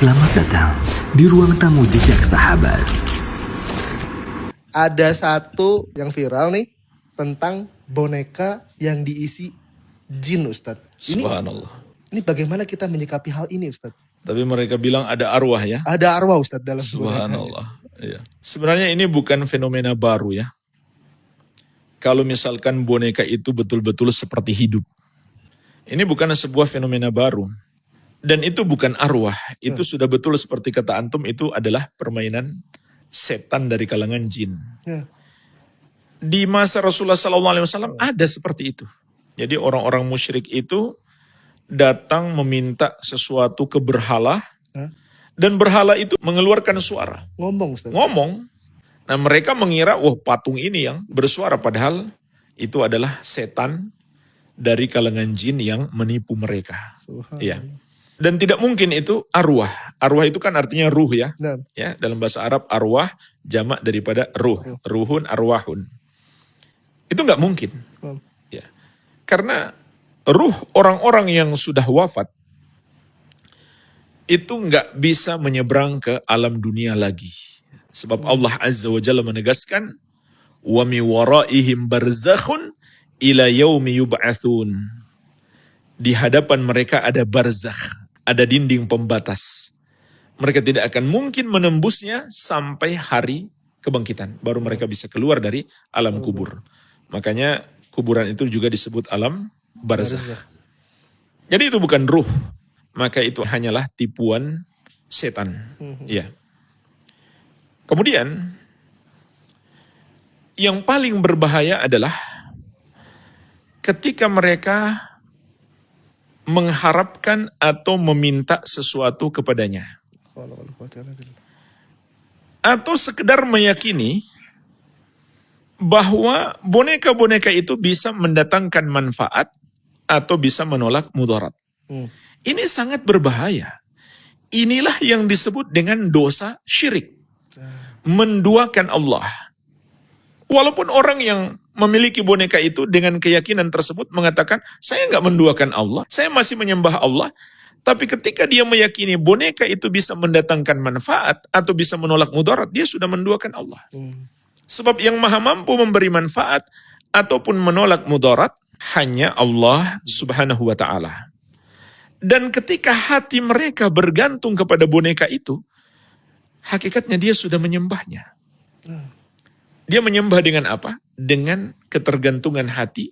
Selamat datang di ruang tamu jejak sahabat. Ada satu yang viral nih tentang boneka yang diisi jin, Ustadz. Subhanallah. Ini bagaimana kita menyikapi hal ini, Ustadz? Tapi mereka bilang ada arwah ya. Ada arwah, Ustadz, dalam boneka. Subhanallah. Iya. Sebenarnya ini bukan fenomena baru ya. Kalau misalkan boneka itu betul-betul seperti hidup. Ini bukan sebuah fenomena baru. Dan itu bukan arwah. Itu sudah betul seperti kata antum, itu adalah permainan setan dari kalangan jin. Ya. Di masa Rasulullah SAW ada seperti itu. Jadi orang-orang musyrik itu datang meminta sesuatu ke berhala. Dan berhala itu mengeluarkan suara. Ngomong, Ustadz. Ngomong. Nah mereka mengira, wah patung ini yang bersuara. Padahal itu adalah setan dari kalangan jin yang menipu mereka. Iya. Dan tidak mungkin itu arwah. Arwah itu kan artinya ruh ya. Ya, dalam bahasa Arab arwah jamak daripada ruh. Ruhun, arwahun. Itu nggak mungkin. Ya. Karena ruh orang-orang yang sudah wafat itu nggak bisa menyeberang ke alam dunia lagi. Sebab Allah Azza wa Jalla menegaskan, wa mi waraihim barzakhun ila yaumi yub'atsun. Di hadapan mereka ada barzakh, ada dinding pembatas. Mereka tidak akan mungkin menembusnya sampai hari kebangkitan. Baru mereka bisa keluar dari alam kubur. Makanya kuburan itu juga disebut alam barzakh. Jadi itu bukan ruh. Maka itu hanyalah tipuan setan. Ya. Kemudian, yang paling berbahaya adalah ketika mereka mengharapkan atau meminta sesuatu kepadanya. Atau sekedar meyakini bahwa boneka-boneka itu bisa mendatangkan manfaat atau bisa menolak mudarat. Ini sangat berbahaya. Inilah yang disebut dengan dosa syirik. Menduakan Allah. Walaupun orang yang memiliki boneka itu dengan keyakinan tersebut mengatakan, saya nggak menduakan Allah, saya masih menyembah Allah. Tapi ketika dia meyakini boneka itu bisa mendatangkan manfaat atau bisa menolak mudarat, dia sudah menduakan Allah. Sebab yang maha mampu memberi manfaat ataupun menolak mudarat hanya Allah Subhanahu wa ta'ala. Dan ketika hati mereka bergantung kepada boneka itu, hakikatnya dia sudah menyembahnya. Dia menyembah dengan apa? Dengan ketergantungan hati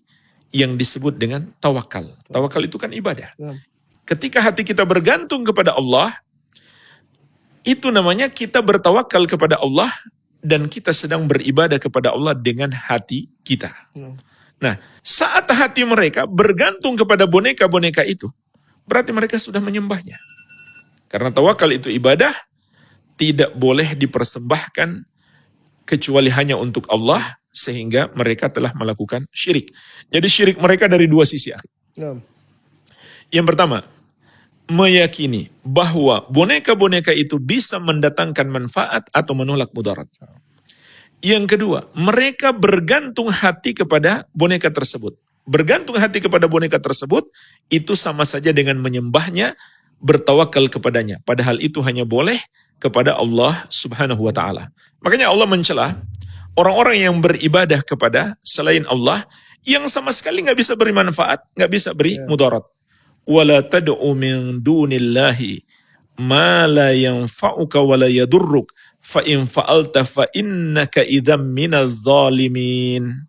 yang disebut dengan tawakal. Tawakal itu kan ibadah. Ketika hati kita bergantung kepada Allah, itu namanya kita bertawakal kepada Allah dan kita sedang beribadah kepada Allah dengan hati kita. Nah, saat hati mereka bergantung kepada boneka-boneka itu, berarti mereka sudah menyembahnya. Karena tawakal itu ibadah, tidak boleh dipersembahkan kecuali hanya untuk Allah, sehingga mereka telah melakukan syirik. Jadi syirik mereka dari dua sisi. Yang pertama, meyakini bahwa boneka-boneka itu bisa mendatangkan manfaat atau menolak mudarat. Yang kedua, mereka bergantung hati kepada boneka tersebut. Bergantung hati kepada boneka tersebut, itu sama saja dengan menyembahnya, bertawakal kepadanya. Padahal itu hanya boleh kepada Allah Subhanahu wa ta'ala. Makanya Allah mencela orang-orang yang beribadah kepada selain Allah yang sama sekali nggak bisa beri manfaat, nggak bisa beri mudarat. Wala tad'u min dunillahi ma la yanfa'uka wa la yadurruk fa in fa'alta fa innaka idzam minadh dhalimin.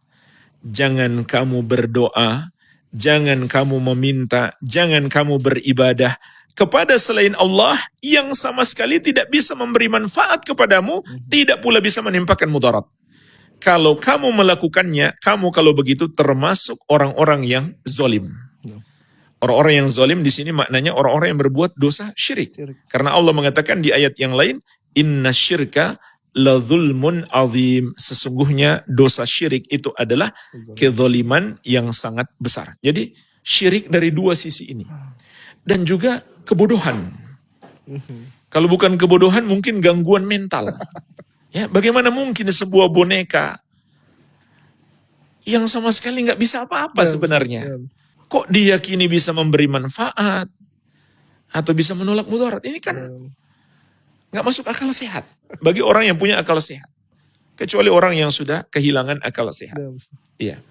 Jangan kamu berdoa, jangan kamu meminta, jangan kamu beribadah kepada selain Allah yang sama sekali tidak bisa memberi manfaat kepadamu, tidak pula bisa menimpakan mudarat. Kalau kamu melakukannya, kamu kalau begitu termasuk orang-orang yang zalim. Orang-orang yang zalim di sini maknanya orang-orang yang berbuat dosa syirik. Karena Allah mengatakan di ayat yang lain, inna syirka la zulmun azim. Sesungguhnya dosa syirik itu adalah kezaliman yang sangat besar. Jadi syirik dari dua sisi ini. Dan juga kebodohan. Kalau bukan kebodohan mungkin gangguan mental. Ya, bagaimana mungkin sebuah boneka yang sama sekali nggak bisa apa-apa sebenarnya. Kok diyakini bisa memberi manfaat atau bisa menolak mudarat? Ini kan Nggak masuk akal sehat. Bagi orang yang punya akal sehat. Kecuali orang yang sudah kehilangan akal sehat. Iya.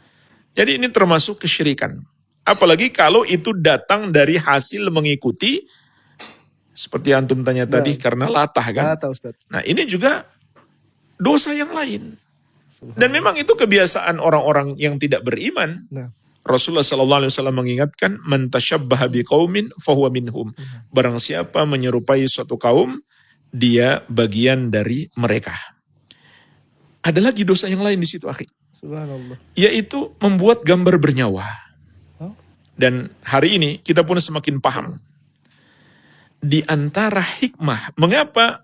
Jadi ini termasuk kesyirikan. Apalagi kalau itu datang dari hasil mengikuti, seperti antum tanya tadi, karena latah kan. Latah, Ustaz. Nah ini juga dosa yang lain. Dan memang itu kebiasaan orang-orang yang tidak beriman. Nah. Rasulullah SAW mengingatkan, man tasyabbaha biqaumin fahuwa minhum. Barang siapa menyerupai suatu kaum, dia bagian dari mereka. Ada lagi dosa yang lain di situ, akhi. Subhanallah. Yaitu membuat gambar bernyawa. Oh. Dan hari ini kita pun semakin paham. Di antara hikmah, mengapa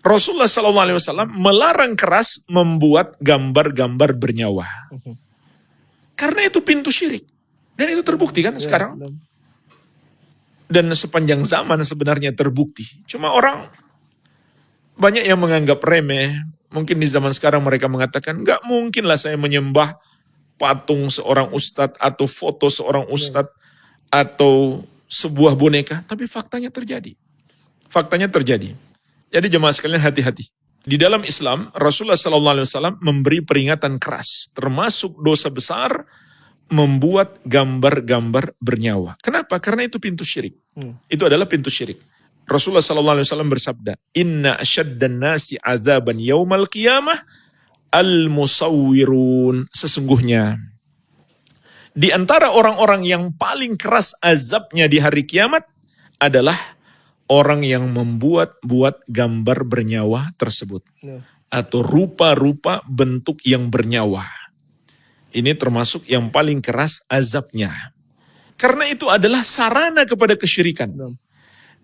Rasulullah SAW melarang keras membuat gambar-gambar bernyawa. Karena itu pintu syirik. Dan itu terbukti kan sekarang. Dan sepanjang zaman sebenarnya terbukti. Cuma orang banyak yang menganggap remeh. Mungkin di zaman sekarang mereka mengatakan, nggak mungkinlah saya menyembah patung seorang ustadz atau foto seorang ustadz atau sebuah boneka. Tapi faktanya terjadi. Faktanya terjadi. Jadi jemaah sekalian hati-hati. Di dalam Islam, Rasulullah SAW memberi peringatan keras. Termasuk dosa besar membuat gambar-gambar bernyawa. Kenapa? Karena itu pintu syirik. Itu adalah pintu syirik. Rasulullah SAW bersabda, Inna asyaddan nasi azaban yaumal qiyamah al-musawwirun. Sesungguhnya, di antara orang-orang yang paling keras azabnya di hari kiamat adalah orang yang membuat gambar bernyawa tersebut. Atau rupa-rupa bentuk yang bernyawa. Ini termasuk yang paling keras azabnya. Karena itu adalah sarana kepada kesyirikan.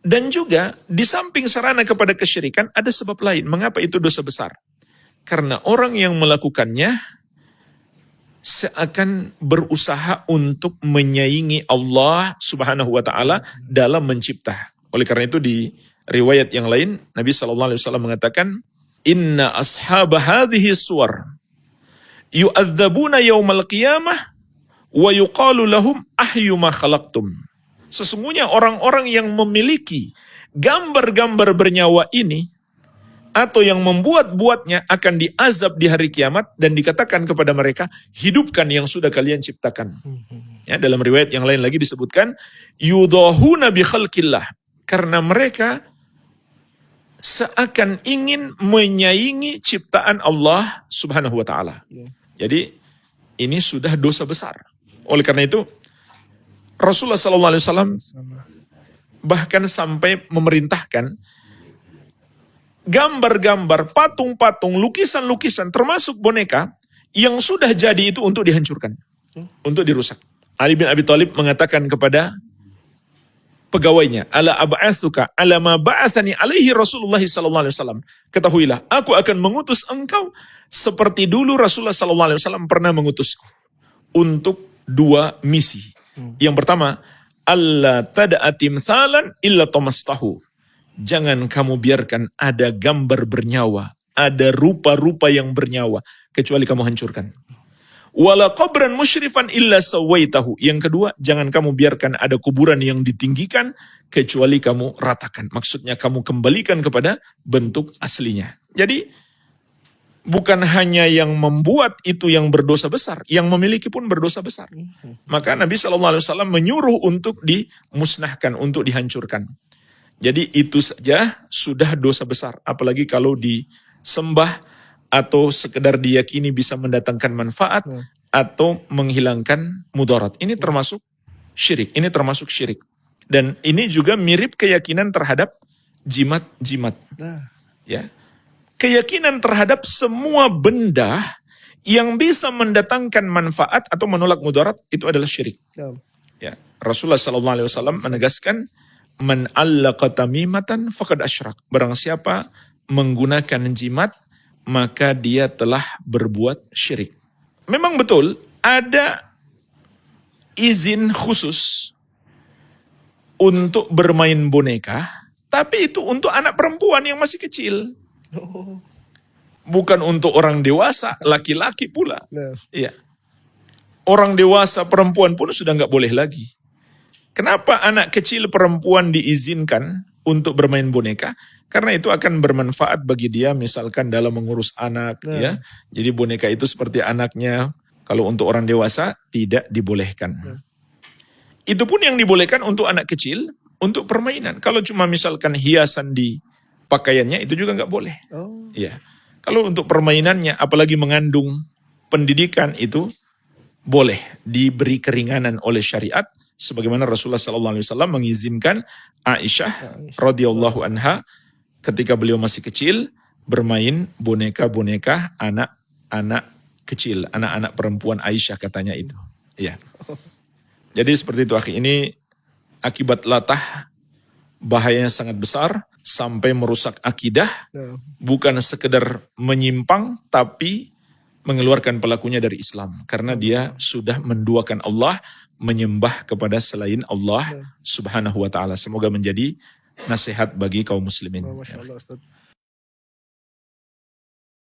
Dan juga di samping sarana kepada kesyirikan ada sebab lain. Mengapa itu dosa besar? Karena orang yang melakukannya seakan berusaha untuk menyaingi Allah Subhanahu wa taala dalam mencipta. Oleh karena itu di riwayat yang lain Nabi SAW mengatakan, Inna ashaba hadhihi suwar yu'adzabuna yawmal qiyamah wa yuqalu lahum ahyu ma khalaqtum. Sesungguhnya orang-orang yang memiliki gambar-gambar bernyawa ini atau yang membuat-buatnya akan diazab di hari kiamat dan dikatakan kepada mereka, hidupkan yang sudah kalian ciptakan. Ya, dalam riwayat yang lain lagi disebutkan, yudahuna bi khalqillah. Karena mereka seakan ingin menyaingi ciptaan Allah Subhanahu wa taala. Jadi ini sudah dosa besar. Oleh karena itu Rasulullah SAW bahkan sampai memerintahkan gambar-gambar, patung-patung, lukisan-lukisan termasuk boneka yang sudah jadi itu untuk dihancurkan, untuk dirusak. Ali bin Abi Thalib mengatakan kepada pegawainya, ala ab'atsuka ala ma ba'athani alaihi Rasulullah sallallahu alaihi wasallam. Ketahuilah, aku akan mengutus engkau seperti dulu Rasulullah sallallahu alaihi wasallam pernah mengutusku untuk 2 misi. Yang pertama, alla tada'a timthalan illa tamastahu. Jangan kamu biarkan ada gambar bernyawa, ada rupa-rupa yang bernyawa kecuali kamu hancurkan. Wala qabran musyrifan illa sawaitahu. Yang kedua, jangan kamu biarkan ada kuburan yang ditinggikan kecuali kamu ratakan. Maksudnya kamu kembalikan kepada bentuk aslinya. Jadi bukan hanya yang membuat itu yang berdosa besar, yang memiliki pun berdosa besar. Maka Nabi SAW menyuruh untuk dimusnahkan, untuk dihancurkan. Jadi itu saja sudah dosa besar. Apalagi kalau disembah atau sekedar diyakini bisa mendatangkan manfaat atau menghilangkan mudarat. Ini termasuk syirik. Ini termasuk syirik. Dan ini juga mirip keyakinan terhadap jimat-jimat. Ya. Keyakinan terhadap semua benda yang bisa mendatangkan manfaat atau menolak mudarat itu adalah syirik. Ya. Rasulullah SAW menegaskan, man allaqa tamimatan faqad asyrak. Barang siapa menggunakan jimat, maka dia telah berbuat syirik. Memang betul ada izin khusus untuk bermain boneka, tapi itu untuk anak perempuan yang masih kecil. Bukan untuk orang dewasa, laki-laki pula. Iya. Orang dewasa perempuan pun sudah nggak boleh lagi. Kenapa anak kecil perempuan diizinkan untuk bermain boneka? Karena itu akan bermanfaat bagi dia misalkan dalam mengurus anak ya. Jadi boneka itu seperti anaknya. Kalau untuk orang dewasa tidak dibolehkan. Itu pun yang dibolehkan untuk anak kecil untuk permainan. Kalau cuma misalkan hiasan di pakaiannya itu juga nggak boleh. Ya. Kalau untuk permainannya apalagi mengandung pendidikan itu boleh diberi keringanan oleh syariat. Sebagaimana Rasulullah SAW mengizinkan Aisyah radhiyallahu anha ketika beliau masih kecil bermain boneka-boneka anak-anak kecil, anak-anak perempuan Aisyah katanya itu. Ya. Jadi seperti itu akhi, ini akibat latah bahayanya sangat besar sampai merusak akidah, bukan sekedar menyimpang tapi mengeluarkan pelakunya dari Islam karena dia sudah menduakan Allah, menyembah kepada selain Allah Subhanahu wa taala. Semoga menjadi nasihat bagi kaum muslimin. Masya Allah, Ustaz.